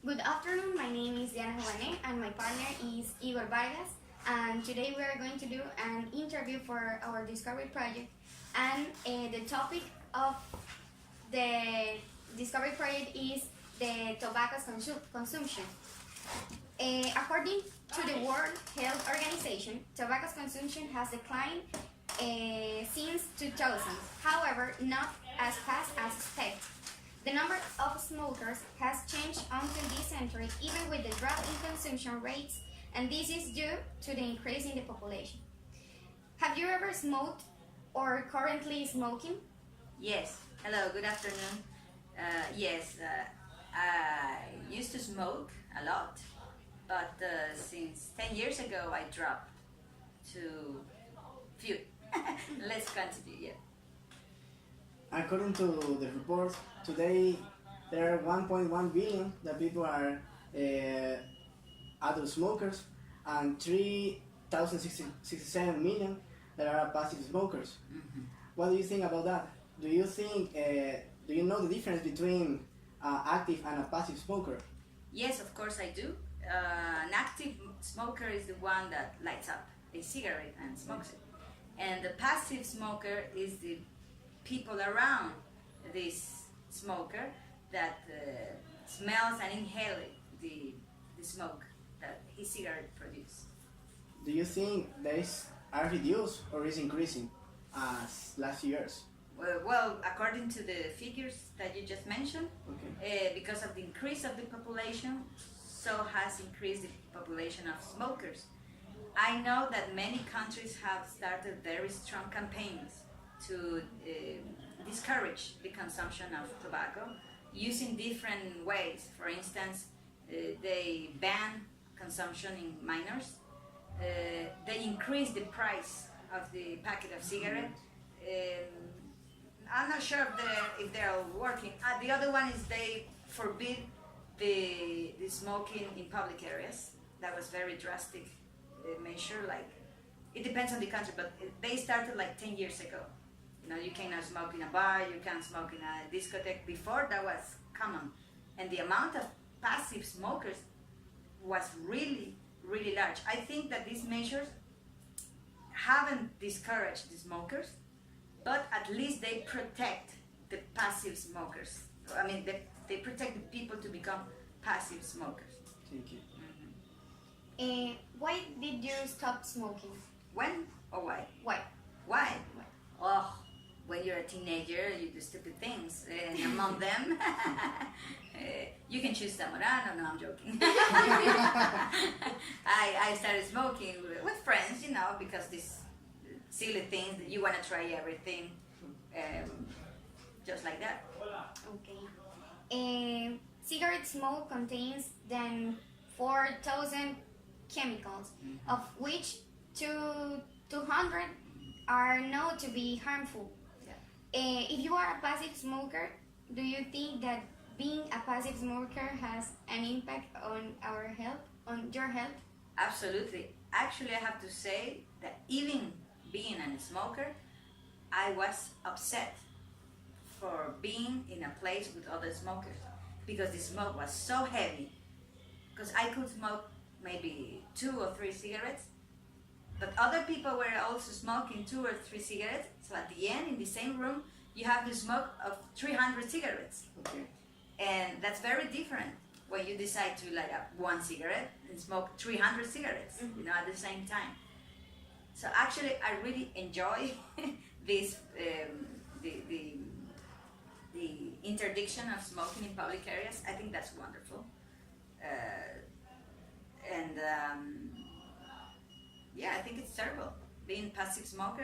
Good afternoon, my name is Diana Juane and my partner is Igor Vargas, and today we are going to do an interview for our Discovery project, and the topic of the Discovery project is the tobacco consumption. According to the World Health Organization, tobacco consumption has declined since 2000, however, not as fast as expected. The number of smokers has changed until this century, even with the drop in consumption rates, and this is due to the increase in the population. Have you ever smoked or currently smoking? Yes. Hello, good afternoon. Yes, I used to smoke a lot, but since 10 years ago I dropped to few. Let's continue, yeah. According to the report, today there are 1.1 billion that people are adult smokers and 3,067 million that are passive smokers. Mm-hmm. What do you think about that? Do you think, do you know the difference between active and a passive smoker? Yes, of course I do. An active smoker is the one that lights up a cigarette and smokes it. And the passive smoker is the people around this smoker that smells and inhales the smoke that his cigarette produces. Do you think these are reduced or is increasing as last years? Well, according to the figures that you just mentioned, Okay. because of the increase of the population, so has increased the population of smokers. I know that many countries have started very strong campaigns to discourage the consumption of tobacco using different ways. For instance, they ban consumption in minors, they increase the price of the packet of cigarettes. I'm not sure if they're working. The other one is they forbid the smoking in public areas. That was very drastic measure. Like, it depends on the country, but they started like 10 years ago. You know, you cannot smoke in a bar, you can't smoke in a discotheque. Before, that was common. And the amount of passive smokers was really, really large. I think that these measures haven't discouraged the smokers, but at least they protect the passive smokers. I mean, they protect the people to become passive smokers. Thank you. Why did you stop smoking? When or why? Why? Why? Oh, when you're a teenager, you do stupid things, and among them, you can choose Zamorano. No, I'm joking. I started smoking with friends, you know, because these silly things that you want to try everything, just like that. Okay. Cigarette smoke contains then 4,000 chemicals, of which 200 are known to be harmful. Yeah. If you are a passive smoker, do you think that being a passive smoker has an impact on our health, on your health? Absolutely. Actually, I have to say that even being a smoker, I was upset for being in a place with other smokers because the smoke was so heavy. Because I could smoke maybe 2 or 3 cigarettes, but other people were also smoking 2 or 3 cigarettes. So at the end, in the same room, you have the smoke of 300 cigarettes. Okay. And that's very different when you decide to light up 1 cigarette and smoke 300 cigarettes, you know, at the same time. So actually, I really enjoy this, the interdiction of smoking in public areas. I think that's wonderful. Yeah, I think it's terrible. Being a passive smoker,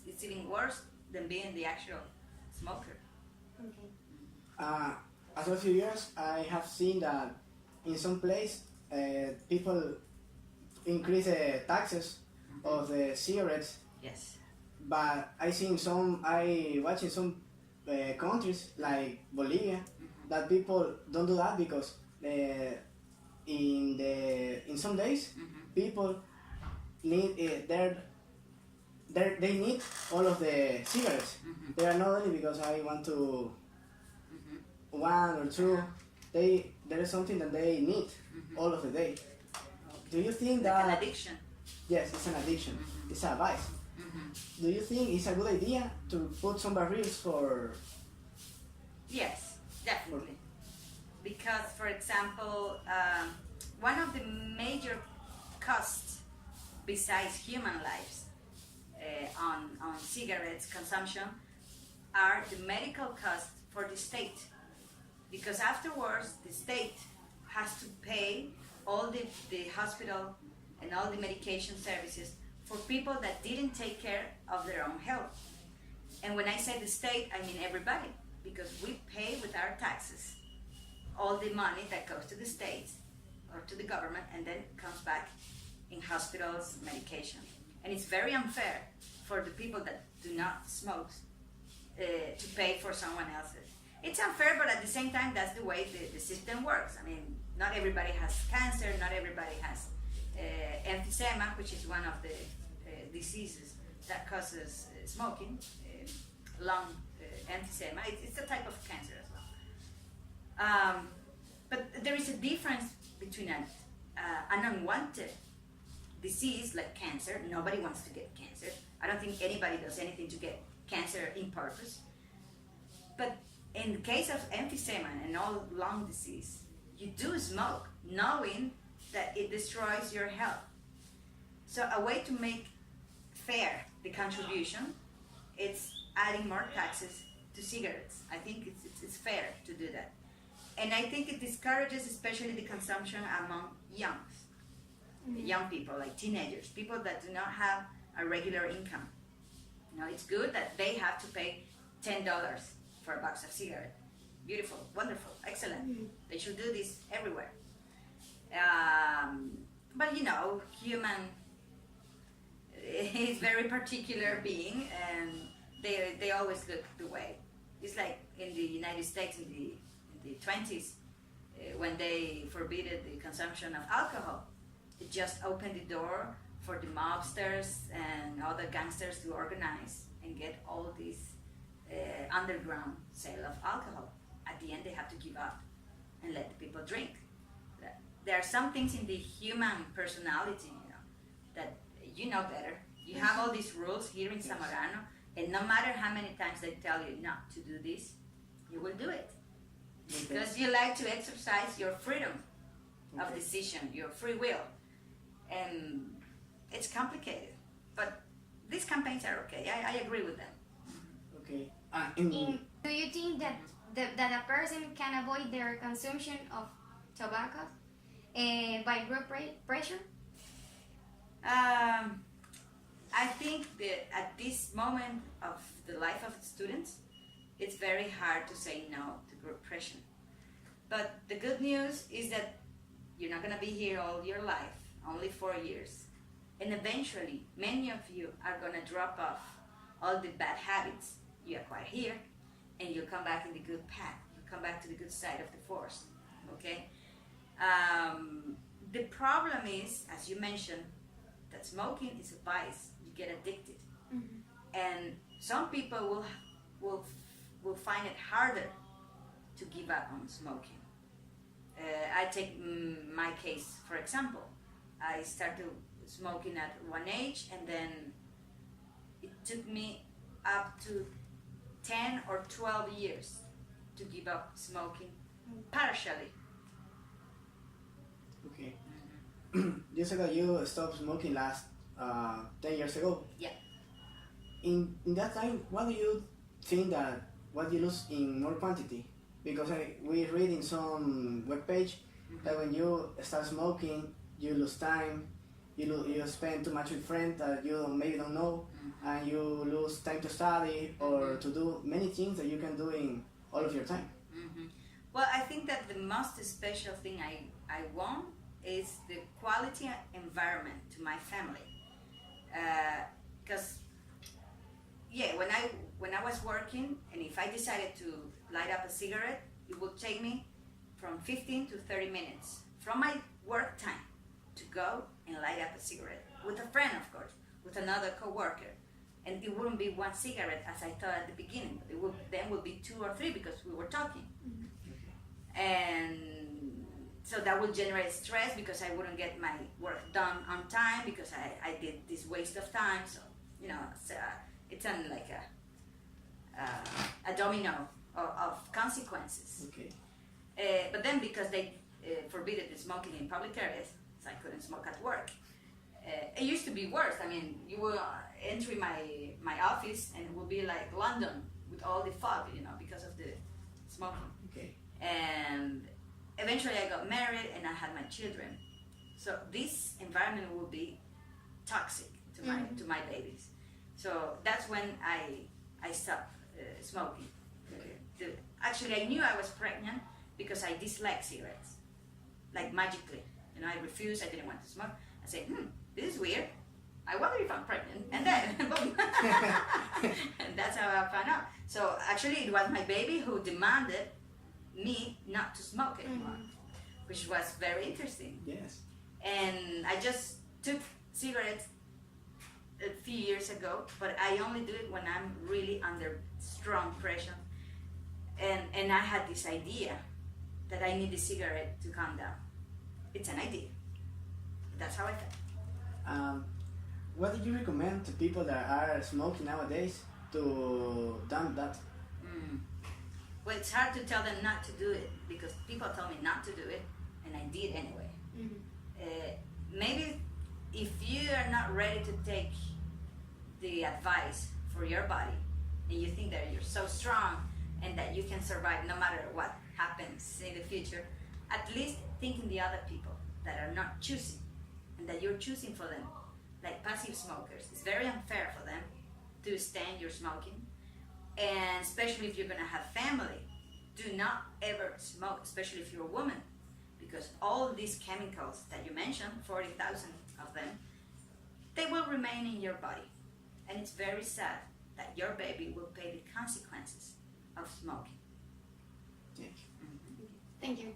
it's even worse than being the actual smoker. Okay. As of a few years, I have seen that in some place people increase the taxes of the cigarettes, Yes. but I watch in some countries like Bolivia that people don't do that because in some days people need they need all of the cigarettes. They are not only because I want to one or two. They there is something that they need all of the day. Do you think Like that an addiction. yes, it's an addiction, it's a vice? Do you think it's a good idea to put some barriers for? Yes, definitely. Because, for example, one of the major costs besides human lives on cigarettes consumption are the medical costs for the state. Because afterwards, the state has to pay all the hospital and all the medication services for people that didn't take care of their own health. And when I say the state, I mean everybody, because we pay with our taxes all the money that goes to the state or to the government and then comes back in hospitals, medication. And it's very unfair for the people that do not smoke to pay for someone else's. It's unfair, but at the same time, that's the way the system works. I mean, not everybody has cancer, not everybody has emphysema, which is one of the diseases that causes smoking, lung emphysema. It's a type of cancer as well. But there is a difference between an unwanted disease like cancer. Nobody wants to get cancer. I don't think anybody does anything to get cancer in purpose. But in the case of emphysema and all lung disease, you do smoke knowing that it destroys your health. So a way to make fair the contribution, it's adding more taxes to cigarettes. I think it's fair to do that. And I think it discourages especially the consumption among young people, like teenagers, people that do not have a regular income. You know, it's good that they have to pay $10 for a box of cigarettes. Beautiful, wonderful, excellent. They should do this everywhere. But you know, human is very particular being, and they always look the way. It's like in the United States in the 20s, when they forbidden the consumption of alcohol. It just opened the door for the mobsters and other gangsters to organize and get all this underground sale of alcohol. At the end, they have to give up and let the people drink. There are some things in the human personality, you know, that you know better. You have all these rules here in Zamorano, and no matter how many times they tell you not to do this, you will do it. Because you like to exercise your freedom of decision, your free will. And it's complicated. But these campaigns are okay. I agree with them. Okay. Do you think that that a person can avoid their consumption of tobacco by group pressure? I think that at this moment of the life of students, it's very hard to say no to group pressure. But the good news is that you're not going to be here all your life, only 4 years. And eventually, many of you are going to drop off all the bad habits you acquire here, and you'll come back in the good path. You'll come back to the good side of the force, okay? The problem is, as you mentioned, that smoking is a vice. You get addicted. And some people will find it harder to give up on smoking. I take my case, for example. I started smoking at one age, and then it took me up to 10 or 12 years to give up smoking partially. Okay. You said that you stopped smoking last 10 years ago. Yeah. In that time, what do you think that what you lose in more quantity? Because we read in some webpage that when you start smoking, you lose time, you spend too much with friends that you maybe don't know, and you lose time to study or to do many things that you can do in all of your time. Well, I think that the most special thing I want is the quality environment to my family. Because when I was working, and if I decided to light up a cigarette, it would take me from 15 to 30 minutes from my work time to go and light up a cigarette with a friend, of course, with another coworker. And it wouldn't be one cigarette as I thought at the beginning, but it would be 2 or 3 because we were talking. And So that will generate stress because I wouldn't get my work done on time because I did this waste of time. So, you know, it's like a domino of consequences. Okay. But then because they forbidden the smoking in public areas, so I couldn't smoke at work. It used to be worse. I mean, you will enter my office and it will be like London with all the fog, you know, because of the smoking. Okay. And eventually I got married and I had my children. So this environment will be toxic to my babies. So that's when I stopped smoking. Actually, I knew I was pregnant because I disliked cigarettes, like magically. You know, I refused. I didn't want to smoke. I said, this is weird. I wonder if I'm pregnant. And then, boom. And that's how I found out. So actually, it was my baby who demanded me not to smoke anymore, which was very interesting. Yes. And I just took cigarettes a few years ago, but I only do it when I'm really under strong pressure. And I had this idea that I need the cigarette to calm down. It's an idea. That's how I felt. What do you recommend to people that are smoking nowadays to dump that? Well, it's hard to tell them not to do it because people tell me not to do it, and I did anyway. Maybe if you are not ready to take the advice for your body, and you think that you're so strong and that you can survive no matter what happens in the future, at least think in the other people that are not choosing and that you're choosing for them, like passive smokers. It's very unfair for them to stand your smoking, and especially if you're gonna have family, do not ever smoke, especially if you're a woman, because all these chemicals that you mentioned, 40,000 of them, they will remain in your body. And it's very sad that your baby will pay the consequences of smoking. Thank you. Thank you.